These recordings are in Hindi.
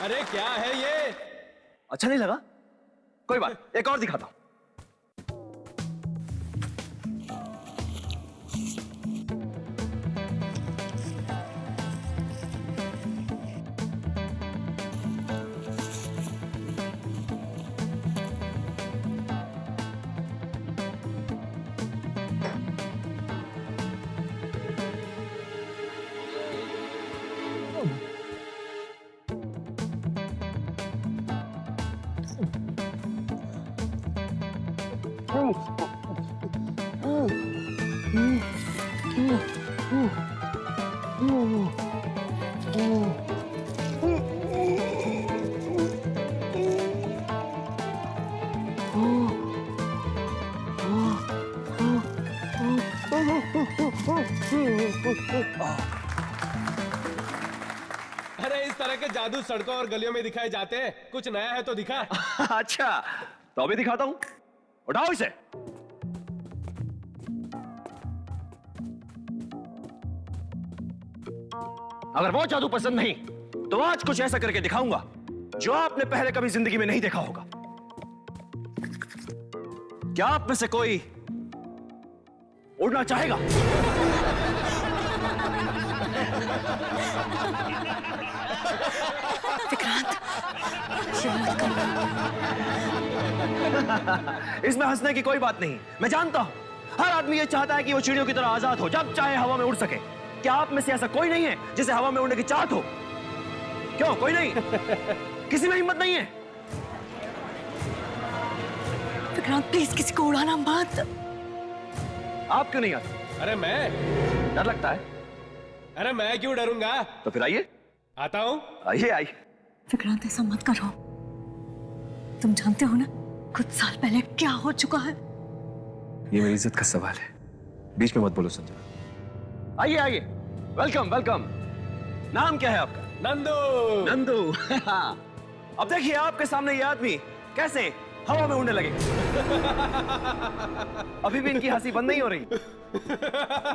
अरे क्या है ये? अच्छा नहीं लगा? कोई बात, एक और दिखाता हूं। अरे इस तरह के जादू सड़कों और गलियों में दिखाए जाते हैं, कुछ नया है तो दिखा। अच्छा, तो अभी दिखाता हूं। उठाओ इसे। अगर वो जादू पसंद नहीं तो आज कुछ ऐसा करके दिखाऊंगा जो आपने पहले कभी जिंदगी में नहीं देखा होगा। क्या आप में से कोई उड़ना चाहेगा? विक्रांत, इसमें हंसने की कोई बात नहीं। मैं जानता हूं हर आदमी ये चाहता है कि वो चिड़ियों की तरह आजाद हो, जब चाहे हवा में उड़ सके। क्या आप में से ऐसा कोई नहीं है जिसे हवा में उड़ने की चाहत हो? क्यों, कोई नहीं? किसी में हिम्मत नहीं है? विक्रांत प्लीज किसी को उड़ाना मत। आप क्यों नहीं आते? अरे मैं? डर लगता है? अरे मैं क्यों डरूंगा? तो फिर आइए। आता हूं। आइए आइए। विक्रांत ऐसा मत करो। तुम जानते हो ना कुछ साल पहले क्या हो चुका है। ये मेरी इज्जत का सवाल है, बीच में मत बोलो संजना। आइए आइए, वेलकम वेलकम। नाम क्या है आपका? नंदू। नंदू। अब देखिए आपके सामने ये आदमी कैसे हवा में उड़ने लगे। अभी भी इनकी हंसी बंद नहीं हो रही।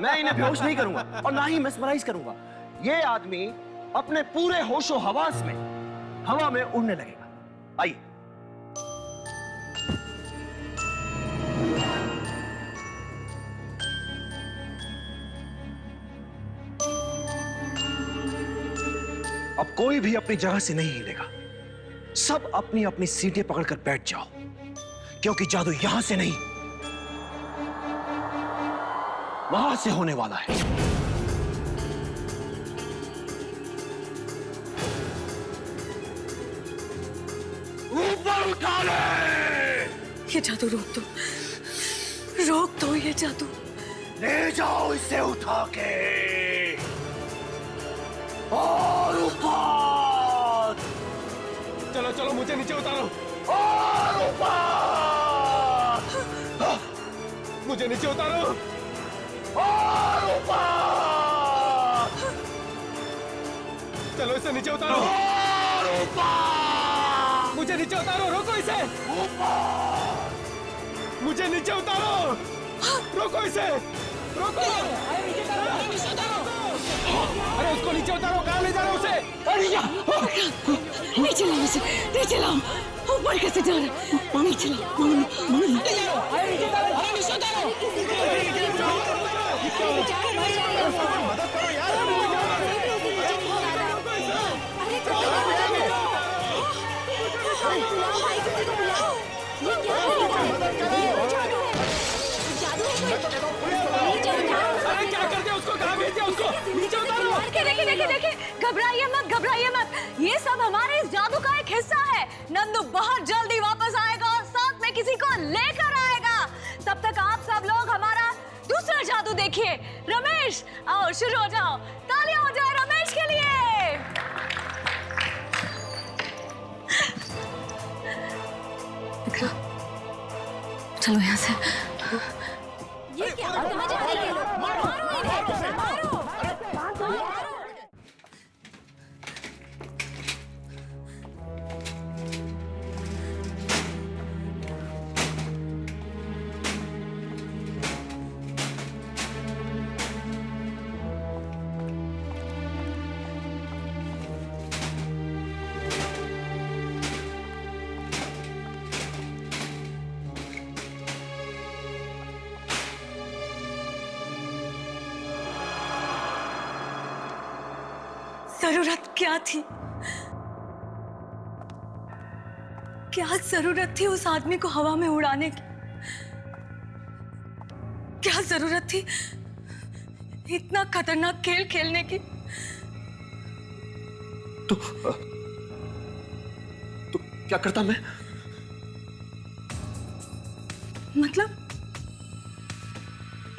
मैं इन्हें बेहोश नहीं करूंगा और ना ही मेस्मराइज करूंगा। ये आदमी अपने पूरे होशो हवास में हवा में उड़ने लगेगा। आइए। अब कोई भी अपनी जगह से नहीं हिलेगा। सब अपनी अपनी सीटें पकड़कर बैठ जाओ, क्योंकि जादू यहां से नहीं वहां से होने वाला है। ऊपर उठा ले। ये जादू रोक दो, रोक दो ये जादू। ले जाओ इसे उठा के और ऊपर। चलो चलो मुझे नीचे उतारो। और ऊपर। मुझे नीचे उतारो। और ऊपर। चलो इसे नीचे उतारो। और ऊपर। मुझे नीचे उतारो, रोको इसे। मुझे नीचे उतारो, रोको इसे, रोको। अरे उसको नीचे उतारो, कहाँ ले जा रहे हो उसे? नीचे लाओ उसे, नीचे लाओ। ऊपर कैसे जा रहा है? नीचे लाओ, मदद करो यार। अरे क्या कर दिया उसको, कहाँ भेज दिया उसको? नीचे उतारो। देखिए, घबराइए मत, घबराइए मत। ये सब हमारे इस जादू का एक हिस्सा है। नंदू बहुत जल्दी वापस आएगा और साथ में किसी को लेकर आएगा। तब तक आप सब लोग हमारा दूसरा जादू देखिए। रमेश, आओ शुरू हो जाओ। तालियां हो जाए रमेश के लिए। चलो यहाँ से। ये क्या? कहाँ जा रही है? मारो इन्हें, मारो। जरूरत क्या थी? क्या जरूरत थी उस आदमी को हवा में उड़ाने की? क्या जरूरत थी इतना खतरनाक खेल खेलने की? तो क्या करता मैं? मतलब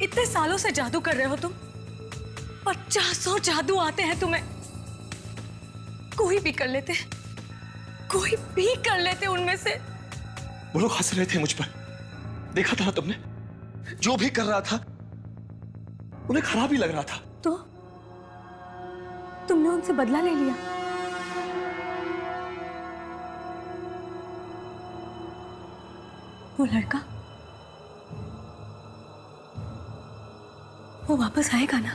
इतने सालों से जादू कर रहे हो तुम, 50 जादू आते हैं तुम्हें, कोई भी कर लेते, कोई भी कर लेते उनमें से। वो लोग हंस रहे थे मुझ पर, देखा था ना तुमने? जो भी कर रहा था उन्हें खराब ही लग रहा था। तो तुमने उनसे बदला ले लिया? वो लड़का, वो वापस आएगा ना?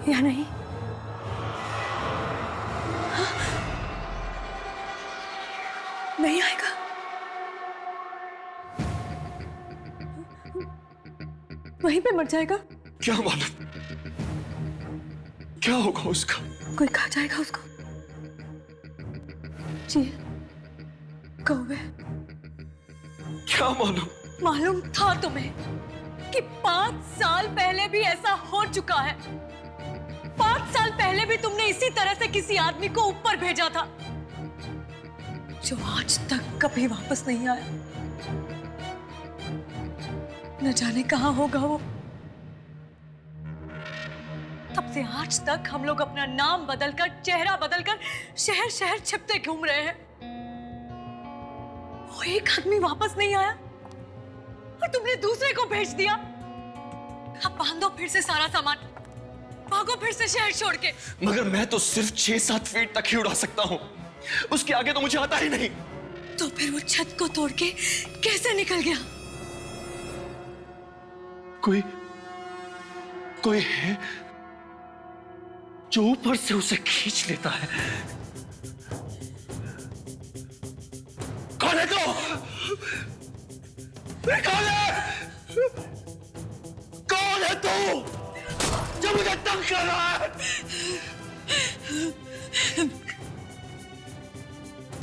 या नहीं? हाँ? नहीं आएगा? वहीं पे मर जाएगा? क्या मालूम क्या होगा उसका। कोई खा जाएगा उसको? जी, कौवे। क्या मालूम? मालूम था तुम्हें कि 5 साल पहले भी ऐसा हो चुका है। 5 साल पहले भी तुमने इसी तरह से किसी आदमी को ऊपर भेजा था, जो आज तक कभी वापस नहीं आया। न जाने कहां होगा वो। तब से आज तक हम लोग अपना नाम बदलकर, चेहरा बदलकर शहर शहर छिपते घूम रहे हैं। वो एक आदमी वापस नहीं आया और तुमने दूसरे को भेज दिया। अब बांधो फिर से सारा सामान, भागो फिर से शहर छोड़ के। मगर मैं तो सिर्फ 6-7 फीट तक ही उड़ा सकता हूं, उसके आगे तो मुझे आता ही नहीं। तो फिर वो छत को तोड़ के कैसे निकल गया? कोई है जो ऊपर से उसे खींच लेता है। कौन है तू? कौन है? कौन है तू जो मुझे तंग कर रहा है?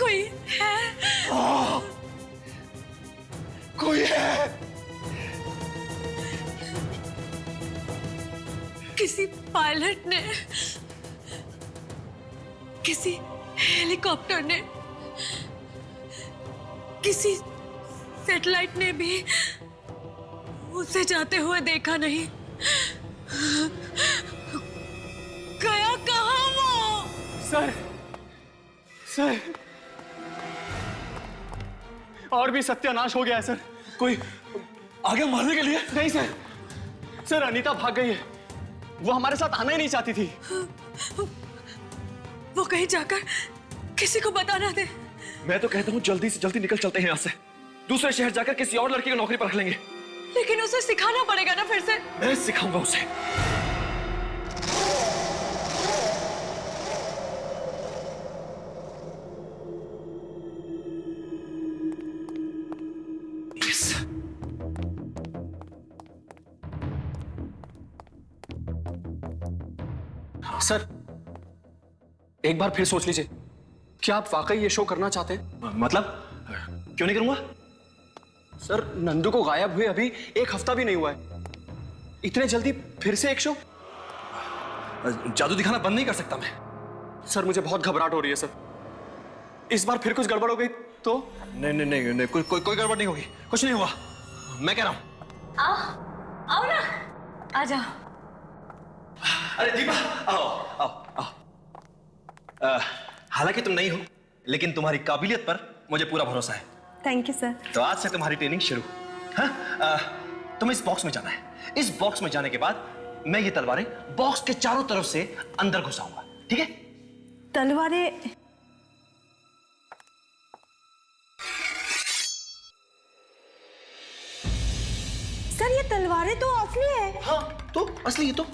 कोई है? कोई है? किसी पायलट ने, किसी हेलीकॉप्टर ने, किसी सैटेलाइट ने भी उसे जाते हुए देखा नहीं। गया कहां वो? सर और भी सत्यानाश हो गया है सर। कोई आगे मारने के लिए? नहीं सर अनीता भाग गई है। वो हमारे साथ आना ही नहीं चाहती थी। वो कहीं जाकर किसी को बता ना दे। मैं तो कहता हूँ जल्दी से जल्दी निकल चलते हैं यहाँ से। दूसरे शहर जाकर किसी और लड़की को नौकरी पर रख लेंगे। लेकिन उसे सिखाना पड़ेगा ना फिर से। मैं सिखाऊंगा उसे। सर एक बार फिर सोच लीजिए, क्या आप वाकई ये शो करना चाहते हैं? मतलब क्यों नहीं करूंगा? सर नंदू को गायब हुए अभी 1 हफ्ता भी नहीं हुआ है, इतने जल्दी फिर से एक शो? जादू दिखाना बंद नहीं कर सकता मैं। सर मुझे बहुत घबराहट हो रही है सर। इस बार फिर कुछ गड़बड़ हो गई तो? नहीं, कोई गड़बड़ नहीं होगी, कुछ नहीं हुआ, मैं कह रहा हूं। आओ ना, आ जाओ। अरे दीपा, आओ। हालांकि तुम नहीं हो, लेकिन तुम्हारी काबिलियत पर मुझे पूरा भरोसा है। Thank you sir. तो आज से तुम्हारी ट्रेनिंग शुरू। हाँ, तुम्हें इस बॉक्स में जाना है। इस बॉक्स में जाने के बाद मैं ये तलवारें बॉक्स के चारों तरफ से अंदर घुसाऊंगा, ठीक है? तलवारें? सर ये तलवारें तो असली है। हाँ तो असली है तो।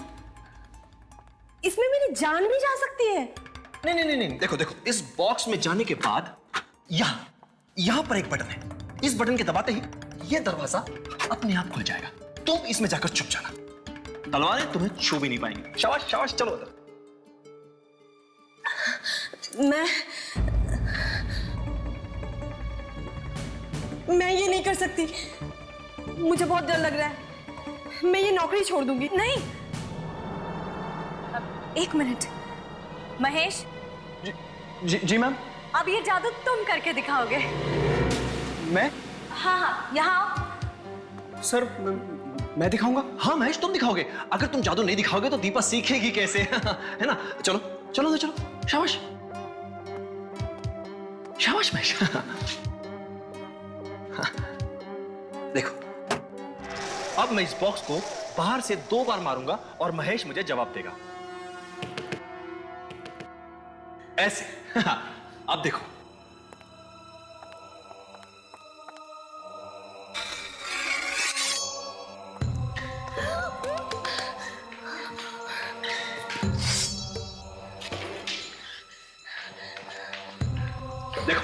इसमें मेरी जान भी जा सकती है। नहीं, देखो इस बॉक्स में जाने के बाद यहां पर एक बटन है। इस बटन के दबाते ही यह दरवाजा अपने आप खुल जाएगा। तुम इसमें जाकर छुप जाना। तलवारें तुम्हें छू भी नहीं पाएंगी। शाबाश शाबाश, चलो उधर। मैं ये नहीं कर सकती, मुझे बहुत डर लग रहा है। मैं ये नौकरी छोड़ दूंगी। नहीं, एक मिनट। महेश, जी मैम। अब ये जादू तुम करके दिखाओगे। मैं? हाँ हाँ, यहाँ आओ। सर मैं दिखाऊंगा? हाँ महेश, तुम दिखाओगे। अगर तुम जादू नहीं दिखाओगे तो दीपा सीखेगी कैसे? है ना? चलो चलो तो चलो। शाबाश शाबाश महेश। देखो, अब मैं इस बॉक्स को बाहर से 2 बार मारूंगा और महेश मुझे जवाब देगा ऐसे। अब देखो, देखो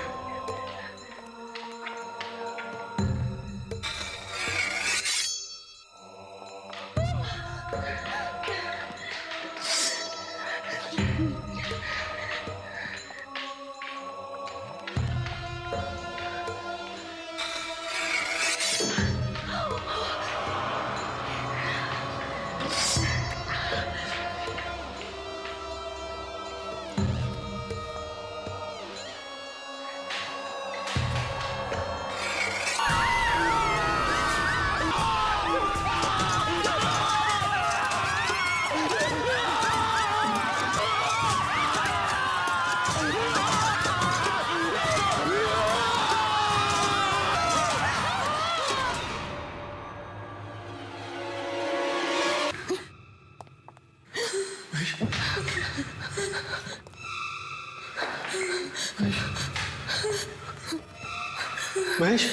महेश,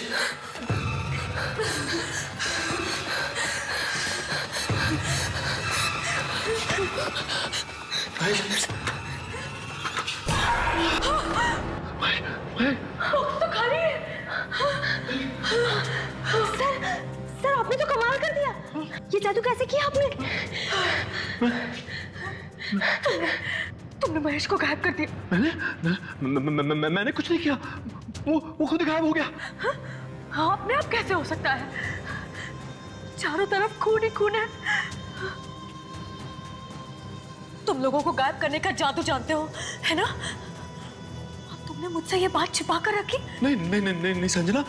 महेश, तो खाली है। सर आपने तो कमाल कर दिया। ये जादू कैसे किया आपने? तुमने महेश को गायब कर दिया। मैंने कुछ नहीं किया। वो खुद गायब हो गया। हाँ, अपने आप कैसे हो सकता है? चारों तरफ खून ही खून है। तुम लोगों को गायब करने का जादू जानते हो, है ना? अब तुमने मुझसे ये बात छिपा कर रखी? नहीं नहीं नहीं नहीं संजना,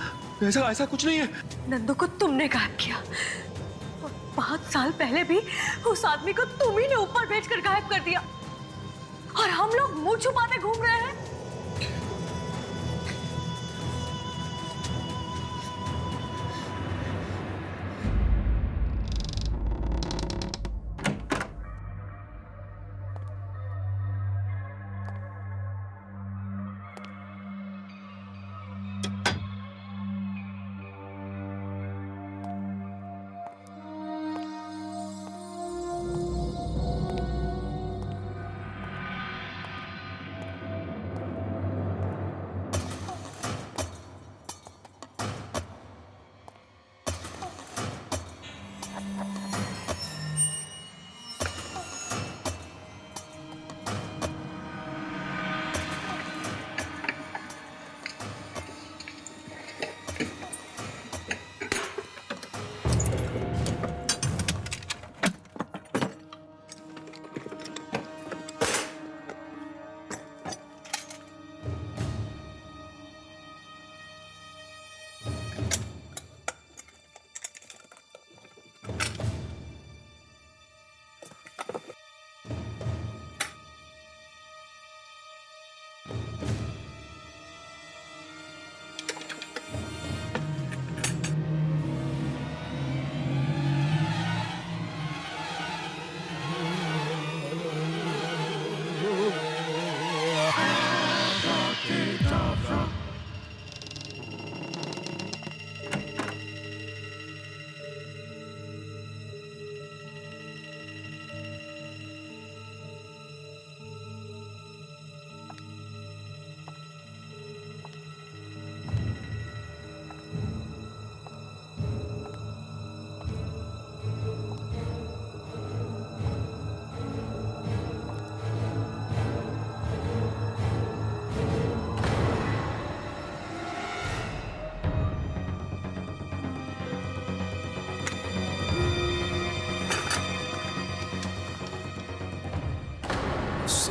ऐसा कुछ नहीं है। नंदू को तुमने गायब किया और 5 साल पहले भी उस आदमी को तुम ही ने ऊपर भेजकर गायब कर दिया और हम लोग मुंह छुपाते घूम रहे हैं।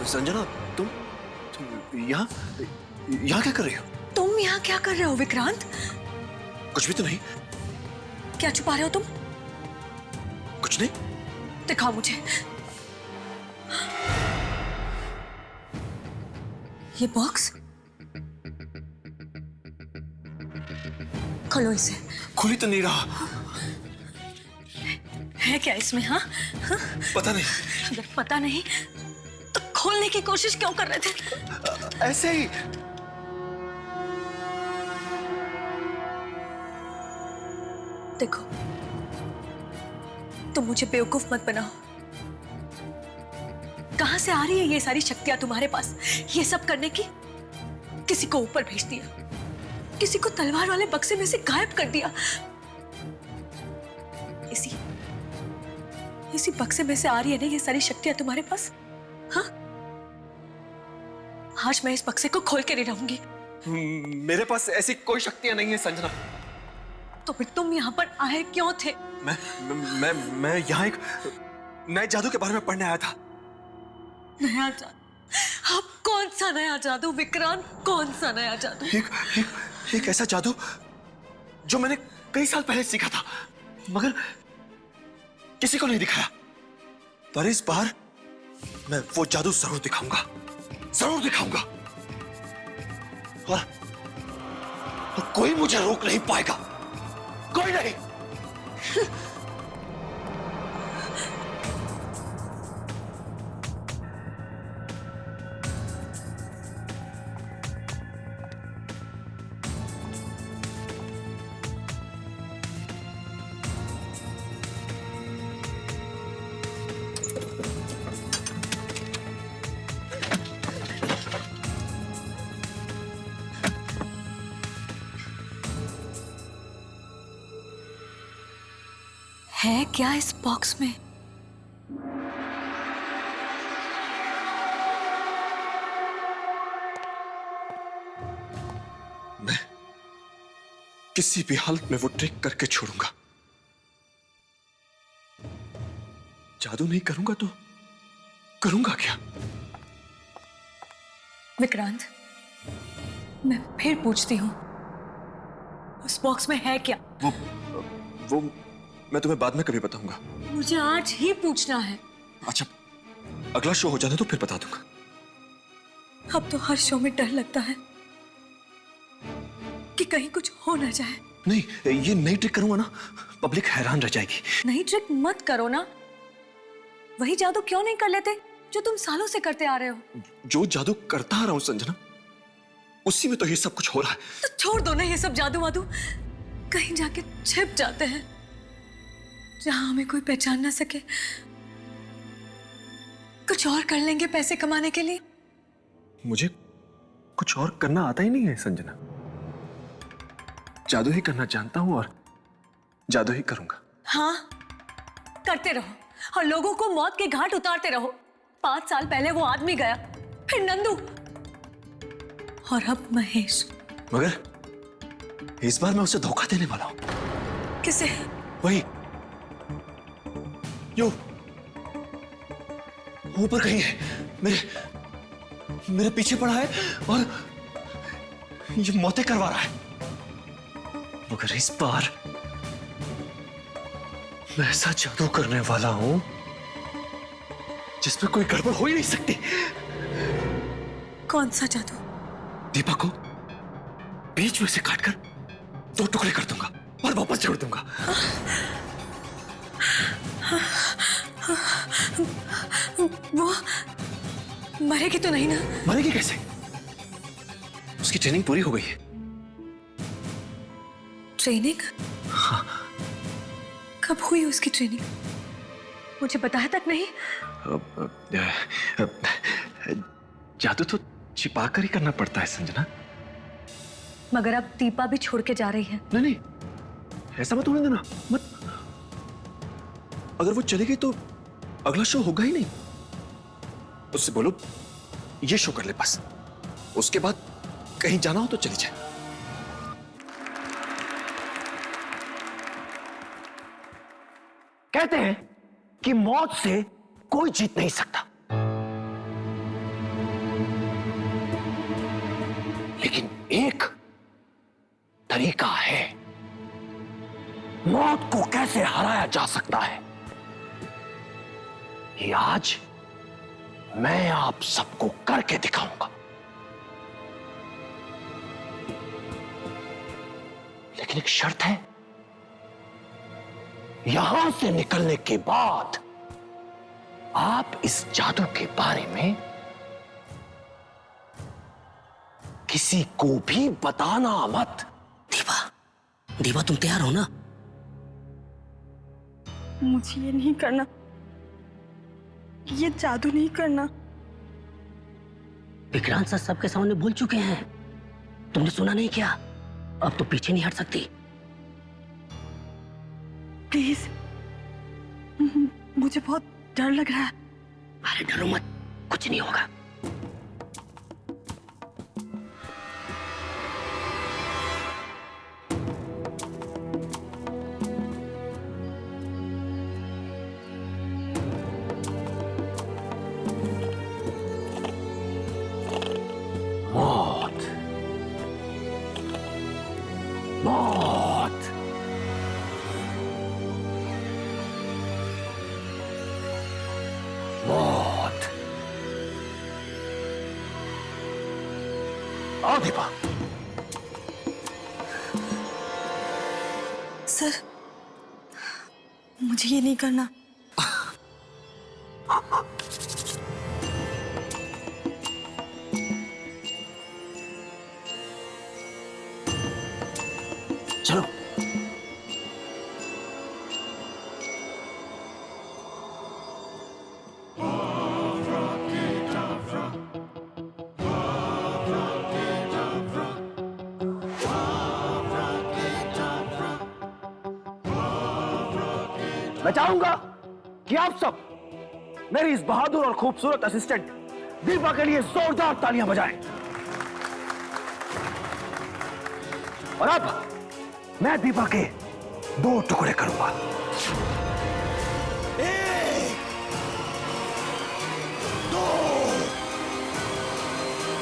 संजना, तुम यहाँ क्या कर रही हो? तुम यहाँ क्या कर रहे हो विक्रांत? कुछ भी तो नहीं। क्या छुपा रहे हो तुम? कुछ नहीं। दिखाओ मुझे। ये बॉक्स खोलो इसे। खुली तो नहीं रहा। है क्या इसमें? हाँ हाँ? पता नहीं। अगर पता नहीं तो खोलने की कोशिश क्यों कर रहे थे? ऐसे ही। देखो, तुम मुझे बेवकूफ मत बनाओ। कहां से आ रही है ये सारी शक्तियां तुम्हारे पास ये सब करने की? किसी को ऊपर भेज दिया, किसी को तलवार वाले बक्से में से गायब कर दिया। इसी बक्से में से आ रही है ना ये सारी शक्तियां तुम्हारे पास? हाँ, आज मैं इस बक्से को खोल के नहीं रहूंगी। मेरे पास ऐसी कोई शक्तियां नहीं है संजना। तो फिर तुम यहाँ पर आए क्यों थे? मैं यहाँ एक नए जादू के बारे में पढ़ने आया था। नया जादू? अब कौन सा नया जादू विक्रांत? कौन सा नया जादू? एक ऐसा जादू जो मैंने कई साल पहले सीखा था, मगर किसी को नहीं दिखाया। पर इस बार मैं वो जादू जरूर दिखाऊंगा, जरूर दिखाऊंगा। और कोई मुझे रोक नहीं पाएगा, कोई नहीं। है क्या इस बॉक्स में? मैं किसी भी हालत में वो ट्रिक करके छोड़ूंगा। जादू नहीं करूंगा तो करूंगा क्या? विक्रांत, मैं फिर पूछती हूँ, उस बॉक्स में है क्या? वो मैं तुम्हें बाद में कभी बताऊंगा। मुझे आज ही पूछना है। अच्छा, अगला शो हो जाने तो फिर बता दूंगा। अब तो हर शो में डर लगता है कि कहीं कुछ हो ना जाए। नहीं, ये नई ट्रिक करूंगा ना, पब्लिक हैरान रह जाएगी। नई ट्रिक मत करो ना। वही जादू क्यों नहीं कर लेते जो तुम सालों से करते आ रहे हो? जो जादू करता आ रहा हूं संजना, उसी में तो ये सब कुछ हो रहा है। तो छोड़ दो ना ये सब जादू वादू। कहीं जाके छिप जाते हैं जहां हमें कोई पहचान ना सके। कुछ और कर लेंगे पैसे कमाने के लिए। मुझे कुछ और करना आता ही नहीं है संजना। जादू ही करना जानता हूं और जादू ही करूंगा। हाँ, करते रहो और लोगों को मौत के घाट उतारते रहो। 5 साल पहले वो आदमी गया, फिर नंदू और अब महेश। मगर इस बार मैं उसे धोखा देने वाला हूं। किसे? वही यो ऊपर कहीं है, मेरे पीछे पड़ा है और ये मौतें करवा रहा है। मगर इस बार मैं ऐसा जादू करने वाला हूं जिसमें कोई गड़बड़ हो ही नहीं सकती। कौन सा जादू? दीपा को बीच में से काटकर 2 टुकड़े कर दूंगा और वापस जोड़ दूंगा। वो मरेगी तो नहीं ना? मरेगी कैसे? उसकी ट्रेनिंग पूरी हो गई है। ट्रेनिंग? हाँ। कब हुई उसकी ट्रेनिंग? मुझे बताया तक नहीं। जादू तो छिपा कर ही करना पड़ता है संजना। मगर अब दीपा भी छोड़ के जा रही है। नहीं नहीं, ऐसा मत होने देना, मत। अगर वो चली गई तो अगला शो होगा ही नहीं। उससे बोलो ये शो कर ले बस, उसके बाद कहीं जाना हो तो चली जाए। कहते हैं कि मौत से कोई जीत नहीं सकता, तरीका है, मौत को कैसे हराया जा सकता है, ये आज मैं आप सबको करके दिखाऊंगा। लेकिन एक शर्त है, यहां से निकलने के बाद आप इस जादू के बारे में किसी को भी बताना मत। दीपा, दीपा तुम तैयार हो ना? मुझे ये नहीं करना, ये जादू नहीं करना। विक्रांत सर सबके सामने भूल चुके हैं, तुमने सुना नहीं क्या? अब तो पीछे नहीं हट सकती। प्लीज, मुझे बहुत डर लग रहा है। अरे डरो मत, कुछ नहीं होगा। मौत, मौत, मौत। आओ दीपा। सर, मुझे ये नहीं करना। चलो। मैं चाहूंगा कि आप सब मेरी इस बहादुर और खूबसूरत असिस्टेंट दीपा के लिए जोरदार तालियां बजाएं। और अब मैं दीपा के 2 टुकड़े करूंगा। 1, 2,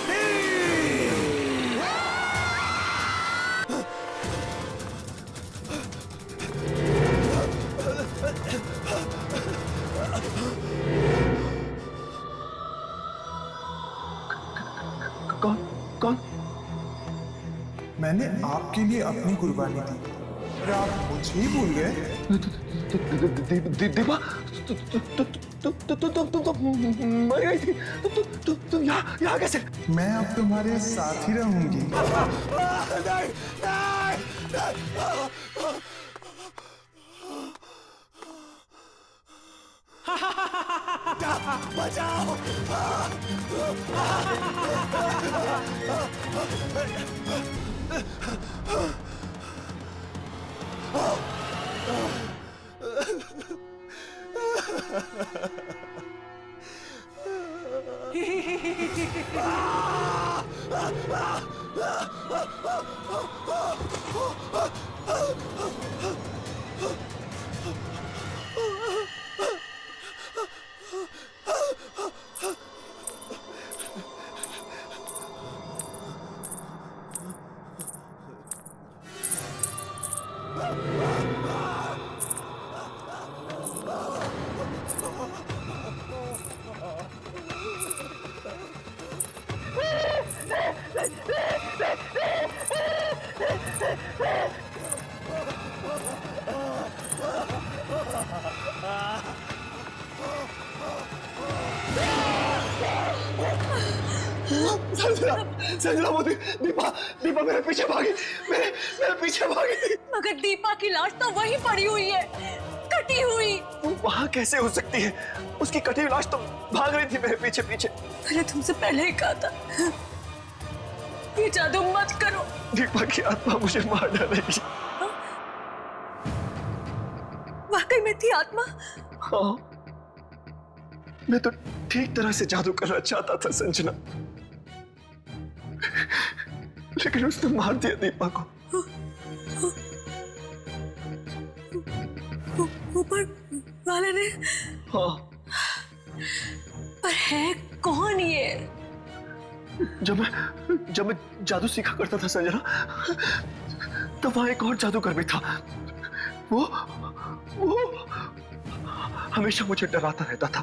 3। कौन कौन? मैंने आपके लिए अपनी कुर्बानी दी और आप मुझे ही भूल गए। दीपा, तुम मर गई थी। तुम यहाँ कैसे? मैं अब तुम्हारे साथ ही रहूंगी। बचाओ! संजना मोदी, दीपा मेरे पीछे भागी, मेरे पीछे भागी थी। मगर दीपा की लाश तो वहीं पड़ी हुई है, कटी हुई। वो वहां कैसे हो सकती है? उसकी कटी हुई लाश तो भाग रही थी मेरे पीछे पीछे। मैंने तुमसे पहले ही कहा था, ये जादू मत करो। दीपा की आत्मा मुझे मार डालेगी। वाकई में थी आत्मा? हाँ, मैं तो ठीक तरह से जादू करना चाहता था संजना, लेकिन उसने मार दिया दीपा को। ऊपर वाले ने? हाँ। पर है कौन ये? जब मैं जादू सीखा करता था संजना, तब वहां एक और जादूगर भी था। वो हमेशा मुझे डराता रहता था,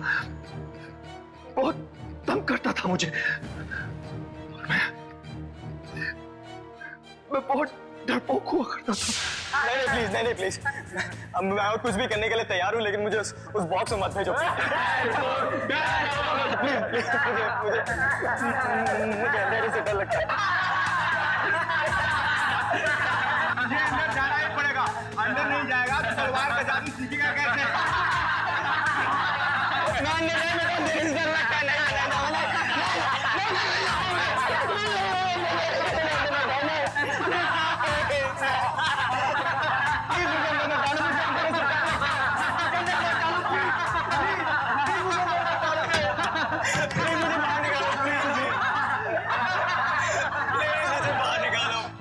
बहुत तंग करता था मुझे। मैं बहुत डरपोक हुआ करता था। नहीं प्लीज अब मैं और कुछ भी करने के लिए तैयार हूँ, लेकिन मुझे उस बॉक्स में मत भेजो प्लीज मुझे अंधेरे से डर लगता है। मुझे अंदर जाना ही पड़ेगा, अंदर नहीं जाएगा तो तलवार का जादू सीखेगा कैसे? अंधेरे से डर लगता है।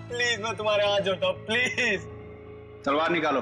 प्लीज मैं तुम्हारे हाथ जोड़ता हूँ, प्लीज। तलवार निकालो।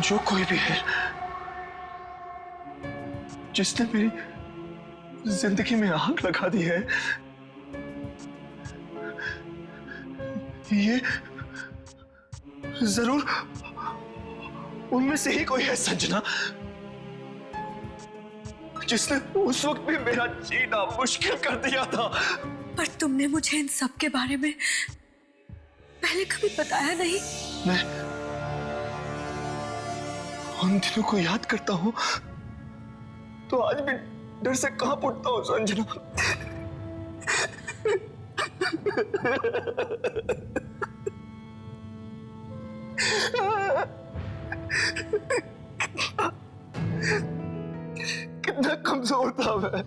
जो कोई भी है जिसने मेरी जिंदगी में आग लगा दी है, ये जरूर उनमें से ही कोई है संजना, जिसने उस वक्त भी मेरा जीना मुश्किल कर दिया था। पर तुमने मुझे इन सब के बारे में पहले कभी बताया नहीं। मैं उन दिनों को याद करता हूं तो आज भी डर से कांप उठता हूं संजना। कितना कमजोर था मैं,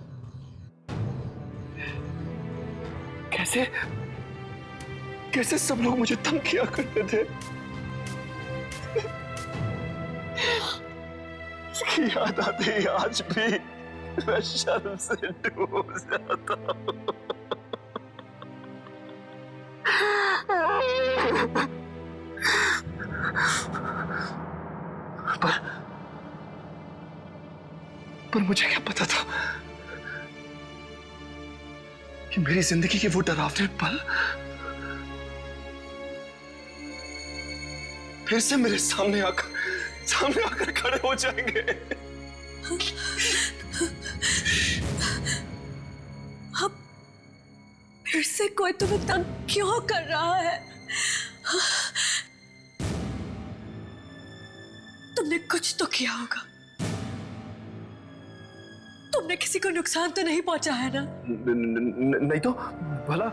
कैसे सब लोग मुझे तंग किया करते थे। उसकी याद आती है आज भी मैं शर्म से डूब जाता हूं। पर मुझे क्या पता था कि मेरी जिंदगी के वो डरावने पल फिर से मेरे सामने आकर खड़े हो जाएंगे। अब फिर से कोई तुम्हें तंग क्यों कर रहा है? तुमने कुछ तो किया होगा। तुमने किसी को नुकसान तो नहीं पहुंचा है ना? नहीं तो भला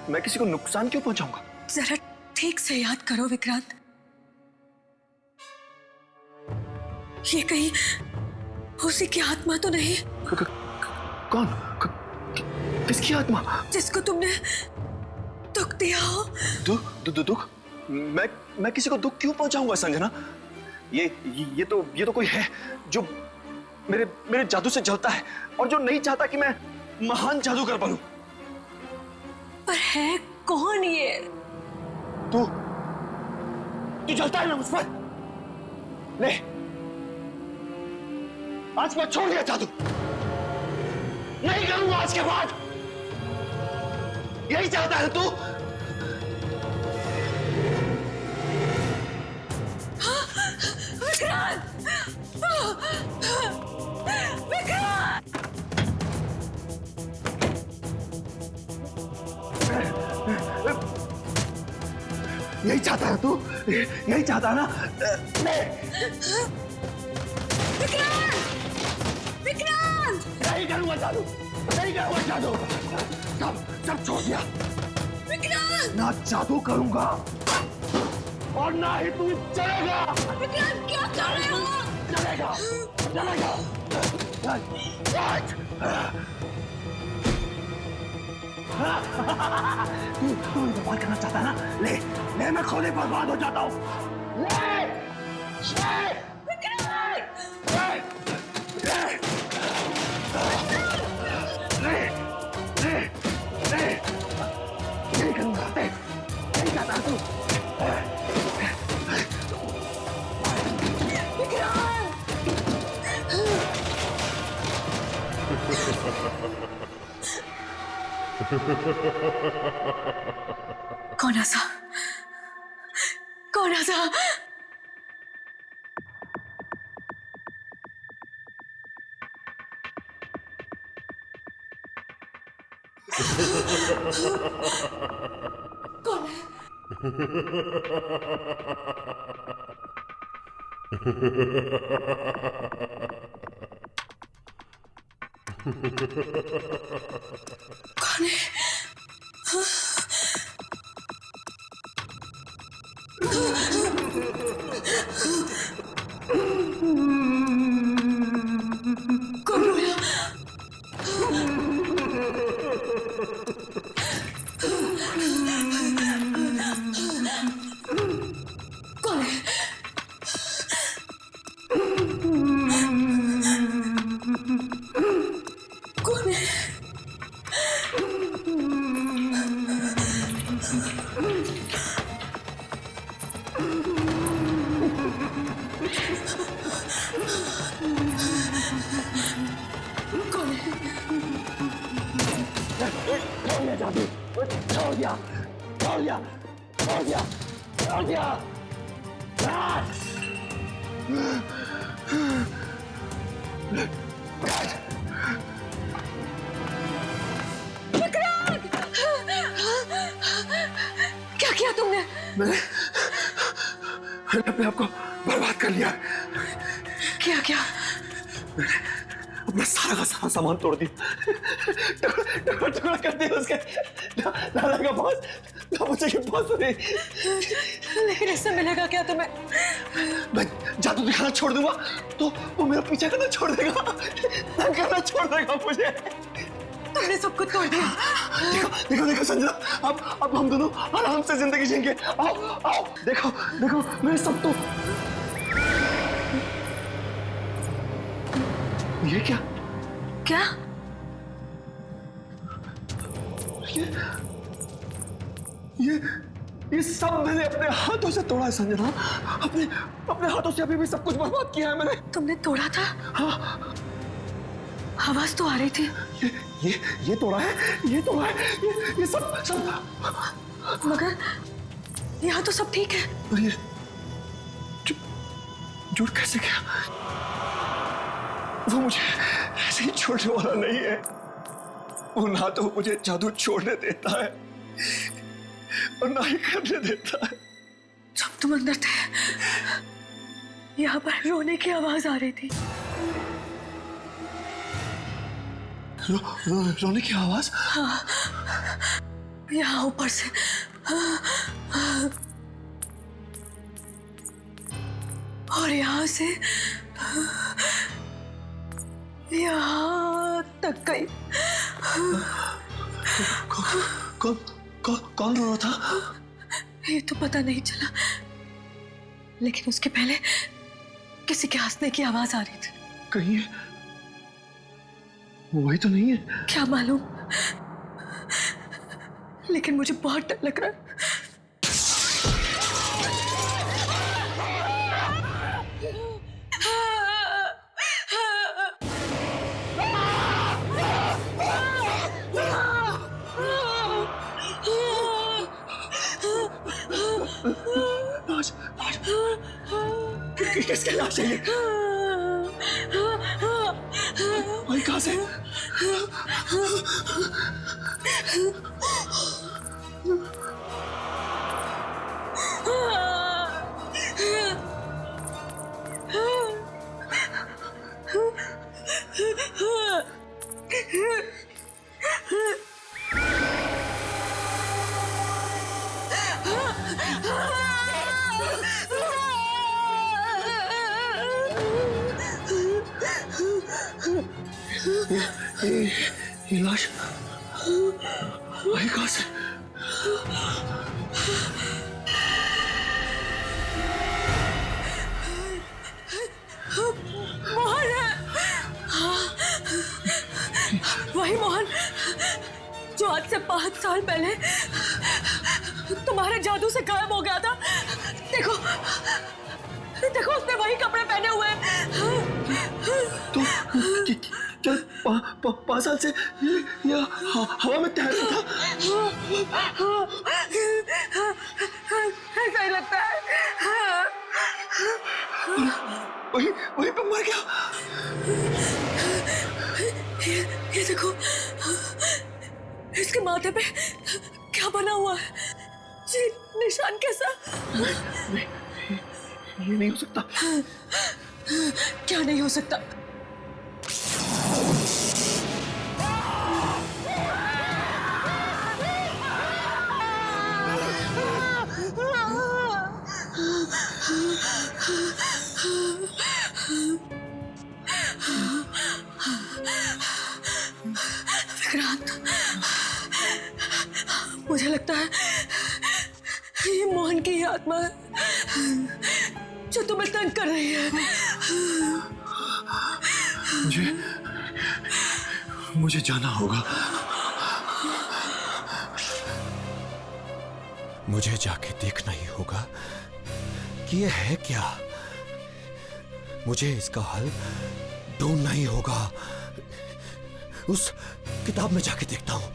मैं किसी को नुकसान क्यों पहुंचाऊंगा? जरा ठीक से याद करो विक्रांत, ये कहीं उसी की आत्मा तो नहीं? कौन? किसकी आत्मा? जिसको तुमने दुख दिया हो। दुख? मैं किसी को दुख क्यों पहुंचाऊंगा संजना? ये तो कोई है जो मेरे जादू से जलता है और जो नहीं चाहता कि मैं महान जादूगर बनूं। पर है कौन ये? तू जलता है ना मुझ पर? ले, आज मैं छोड़ दिया जादू, नहीं करूंगा आज के बाद। यही चाहता है तू? विक्रांत! विक्रांत! यही चाहता है तू? यही चाहता है ना? विक्रांत! विक्रांत! नहीं करूंगा जादू, नहीं करूंगा जादू, सब छोड़ दिया। विक्रांत! ना जादू करूंगा और ना ही तू चलेगा। विक्रांत क्या कर रहे हो? चलेगा चलेगा। तू बर्बाद करना चाहता है ना? ले ले, मैं खुद ही बर्बाद हो जाता हूँ। ले कौन ऐसा? कौन ऐसा? कौन है? कौन है? कौन रोया? कौन है? कौन है? कौन है? छोड़ दिया जादू, छोड़ दिया छोड़ दिया छोड़ दिया छोड़ दिया। क्या किया तुमने? मैंने अपने आप को बर्बाद कर लिया। क्या क्या? अपना सारा का सारा सामान तोड़ दिया, टुकड़ा टुकड़ा कर दिया उसके। ना लगा बॉस, ना मुझे कि बॉस नहीं। लेकिन इससे मिलेगा क्या तुम्हें? मैं जादू दिखाना छोड़ दूंगा तो वो मेरा पीछा करना छोड़ देगा, तंग करना छोड़ देगा मुझे। तुमने सब कुछ तोड़ दिया। देखो देखो देखो संजना, अब हम दोनों आराम से जिंदगी जिएंगे। आओ आओ, देखो देखो मैं सब तो। ये क्या? क्या? ये सब मैंने अपने हाथों से तोड़ा है संजना। अपने हाथों से अभी भी सब कुछ बर्बाद किया है मैंने। तुमने तोड़ा था? हाँ। आवाज तो आ रही थी। ये तोड़ा है, ये तोड़ा है, ये सब। मगर यहाँ तो सब ठीक है। और ये जुड़ कैसे गया? वो मुझे ऐसे ही छोड़ने वाला नहीं है। वो ना तो मुझे जादू छोड़ने देता है और ना ही करने देता है। जब तुम अंदर थे यहाँ पर रोने की आवाज आ रही थी। रोने की आवाज? हाँ, यहाँ ऊपर से। और यहाँ से यहाँ तक गई। कौन रो रहा था? ये तो पता नहीं चला, लेकिन उसके पहले किसी के हंसने की आवाज आ रही थी। कहीं वही तो नहीं है? क्या मालूम, लेकिन मुझे बहुत डर लग रहा है। किसके लाश है ये? भाई कहाँ से? ये लाश आई कहां से? मोहन है। वही मोहन जो आज से 5 साल पहले तुम्हारे जादू से गायब हो गया था। देखो देखो, उसने वही कपड़े पहने हुए हैं। तो क्या 5 साल से ये हवा में तैर रहा था? ऐसा ही लगता है। वही पे मर गया। ये देखो, इसके माथे पे क्या बना हुआ है? ये निशान कैसा? ये नहीं हो सकता। क्या नहीं हो सकता? विक्रांत, मुझे लगता है ये मोहन की ही आत्मा है जो तुम्हें तंग कर रही है। मुझे जाना होगा। मुझे जाके देखना ही होगा कि ये है क्या। मुझे इसका हल ढूंढना ही होगा। उस किताब में जाके देखता हूं।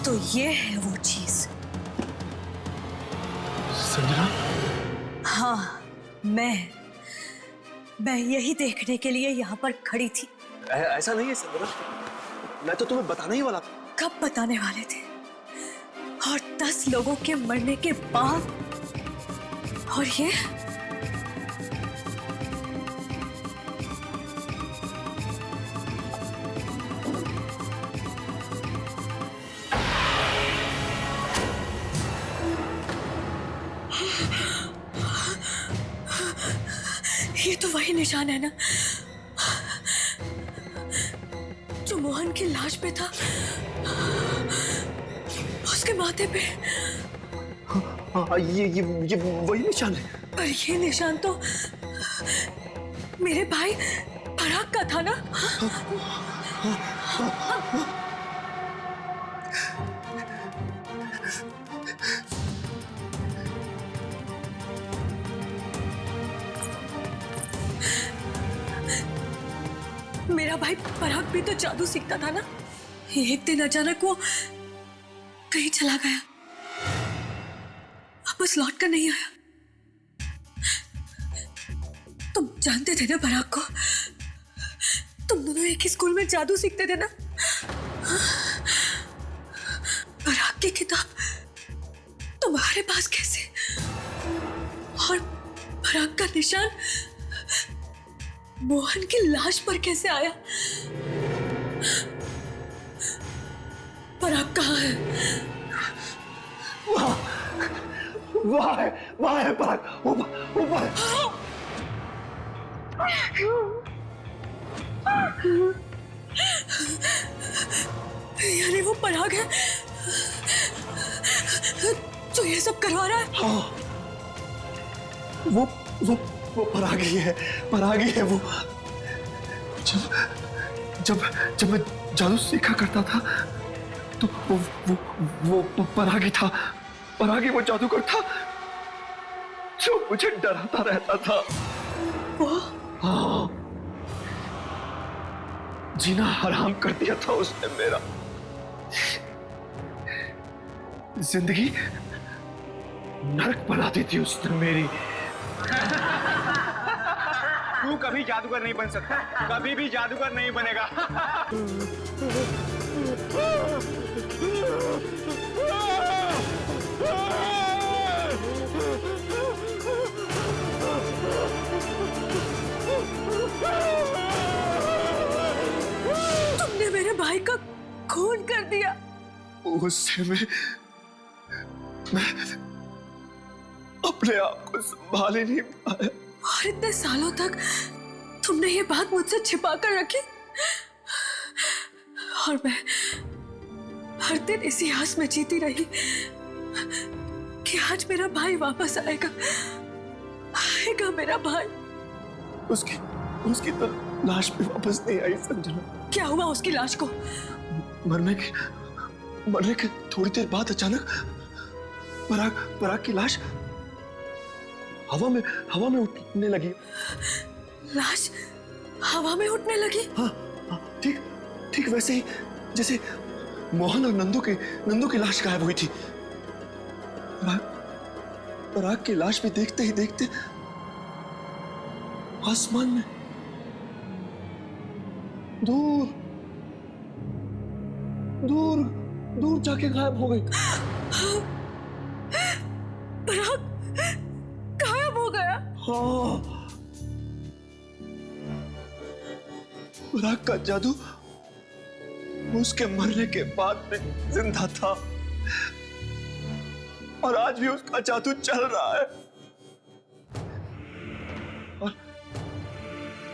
तो ये है वो चीज। संजना? हाँ, मैं यही देखने के लिए यहाँ पर खड़ी थी। ऐसा नहीं है संजना, मैं तो तुम्हें बताना ही वाला था। कब बताने वाले थे? और 10 लोगों के मरने के बाद। और ये तो वही निशान है ना जो मोहन की लाश पे था, उसके माथे पे। हाँ, ये वही निशान है। पर ये निशान तो मेरे भाई फराग का था ना? मेरा भाई फराग भी तो जादू सीखता था ना। एक दिन अचानक वो कहीं चला गया, वापस लौट कर नहीं आया। तुम जानते थे ना फराग को? तुम दोनों एक ही स्कूल में जादू सीखते थे ना? फराग की किताब तुम्हारे पास कैसे? और फराग का निशान मोहन की लाश पर कैसे आया? फराग कहाँ है? वहाँ है फराग, ऊपर। यानी वो फराग है जो ये सब करवा रहा है? हाँ, वो परागी है वो। जब मैं जादू सीखा करता था तो वो परागी था। परागी वो जादूगर था जो मुझे डराता रहता था। वो? हाँ, जीना हराम कर दिया था उसने मेरा। जिंदगी नरक बना दी थी उसने मेरी। तू कभी जादूगर नहीं बन सकता, कभी भी जादूगर नहीं बनेगा। तुमने मेरे भाई का खून कर दिया। उससे मैं अपने आप को संभाल ही नहीं पाया। और इतने सालों तक तुमने ये बात मुझसे छिपा कर रखी, और मैं हर दिन इसी आस में जीती रही कि आज मेरा भाई वापस आएगा, आएगा मेरा भाई। उसकी तो लाश भी वापस नहीं आई संजना। क्या हुआ उसकी लाश को? मरने के थोड़ी देर बाद अचानक पराग की लाश हवा में उठने लगी। लाश हवा में उठने लगी? हाँ, ठीक वैसे ही जैसे मोहन और नंदू की लाश गायब हुई थी। पराग की लाश भी देखते ही देखते आसमान में दूर जाके गायब हो गई। पराग गायब हो गया? हाँ, पराग का जादू उसके मरने के बाद भी जिंदा था, और आज भी उसका जादू चल रहा है।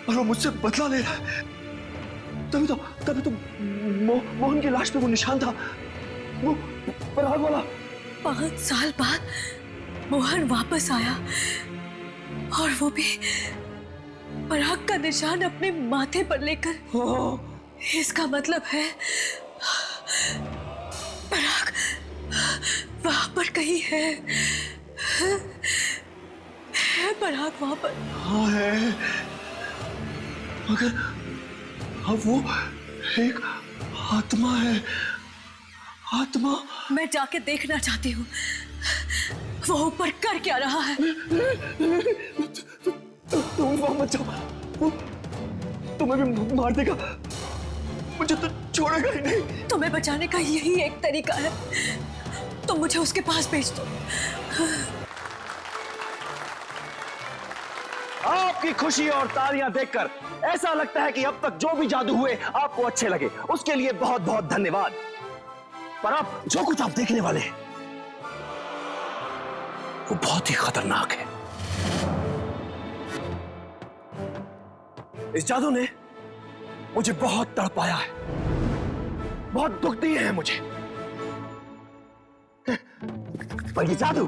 और वो मुझसे बदला ले रहा है। तभी तो मोहन की लाश पे वो निशान था, वो पराग वाला। 5 साल बाद मोहन वापस आया, और वो भी पराग का निशान अपने माथे पर लेकर। इसका मतलब है पराग वहां पर कहीं है पराग वहां पर। हाँ है, मगर अब वो एक आत्मा है। आत्मा। मैं जाके देखना चाहती हूँ वो ऊपर कर क्या रहा है। तुम वहां मत जाओ, वो तुम्हें भी मार देगा, मुझे तो छोड़ेगा ही नहीं। तुम्हें बचाने का यही एक तरीका है, तुम मुझे उसके पास भेज दो। आपकी खुशी और तालियां देखकर ऐसा लगता है कि अब तक जो भी जादू हुए आपको अच्छे लगे, उसके लिए बहुत बहुत धन्यवाद। पर अब जो कुछ आप देखने वाले हैं वो बहुत ही खतरनाक है। इस जादू ने मुझे बहुत तड़पाया है, बहुत दुख दिए हैं मुझे। पर ये जादू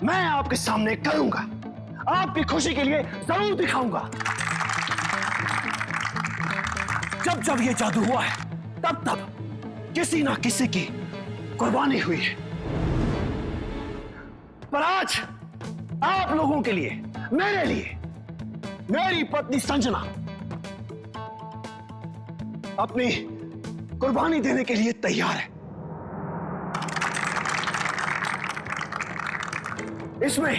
मैं आपके सामने करूंगा, आपकी खुशी के लिए जरूर दिखाऊंगा। जब ये जादू हुआ है तब किसी ना किसी की कुर्बानी हुई है। पर आज आप लोगों के लिए, मेरे लिए, मेरी पत्नी संजना अपनी कुर्बानी देने के लिए तैयार है। इसमें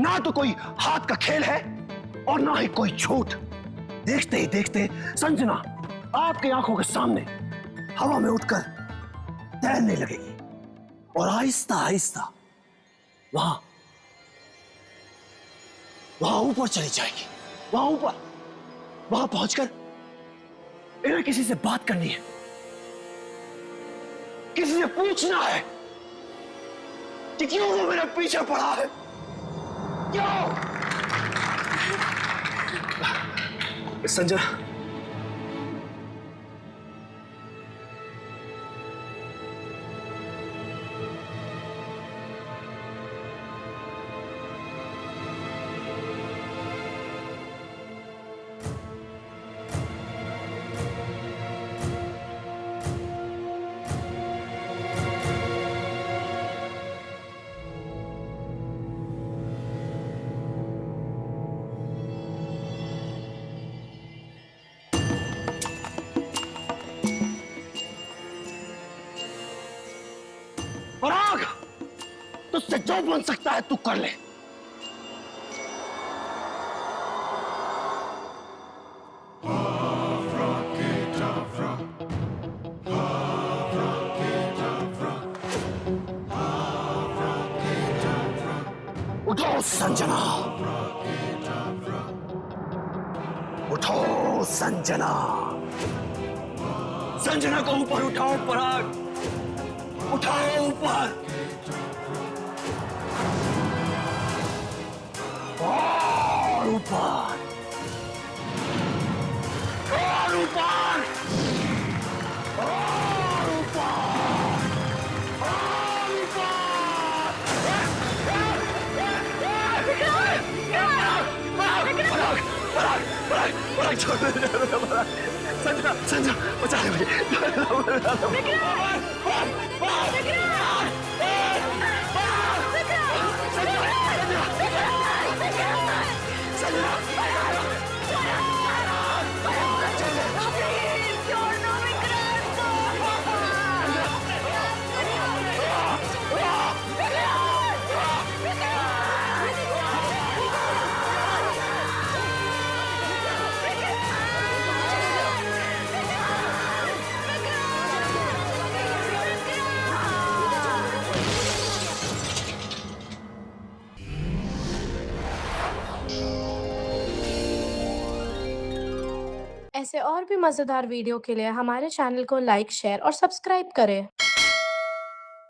ना तो कोई हाथ का खेल है और ना ही कोई झूठ। देखते ही देखते संजना आपकी आंखों के सामने हवा में उठकर तैरने लगेगी, और आहिस्ता आहिस्ता वहां ऊपर चली जाएगी। वहां पहुंचकर इन्हें किसी से बात करनी है, किसी से पूछना है कि क्यों वो मेरे पीछे पड़ा है, क्यों। संजना, तुझसे जो बन सकता है तू कर ले। उठो संजना, उठो संजना, संजना को ऊपर उठाओ पराग, उठाओ ऊपर, और ऊपर, और ऊपर, और ऊपर, और ऊपर। छोड़ दे संजना, संजना बचा ले मुझे। ऐसे और भी मज़ेदार वीडियो के लिए हमारे चैनल को लाइक, शेयर और सब्सक्राइब करें।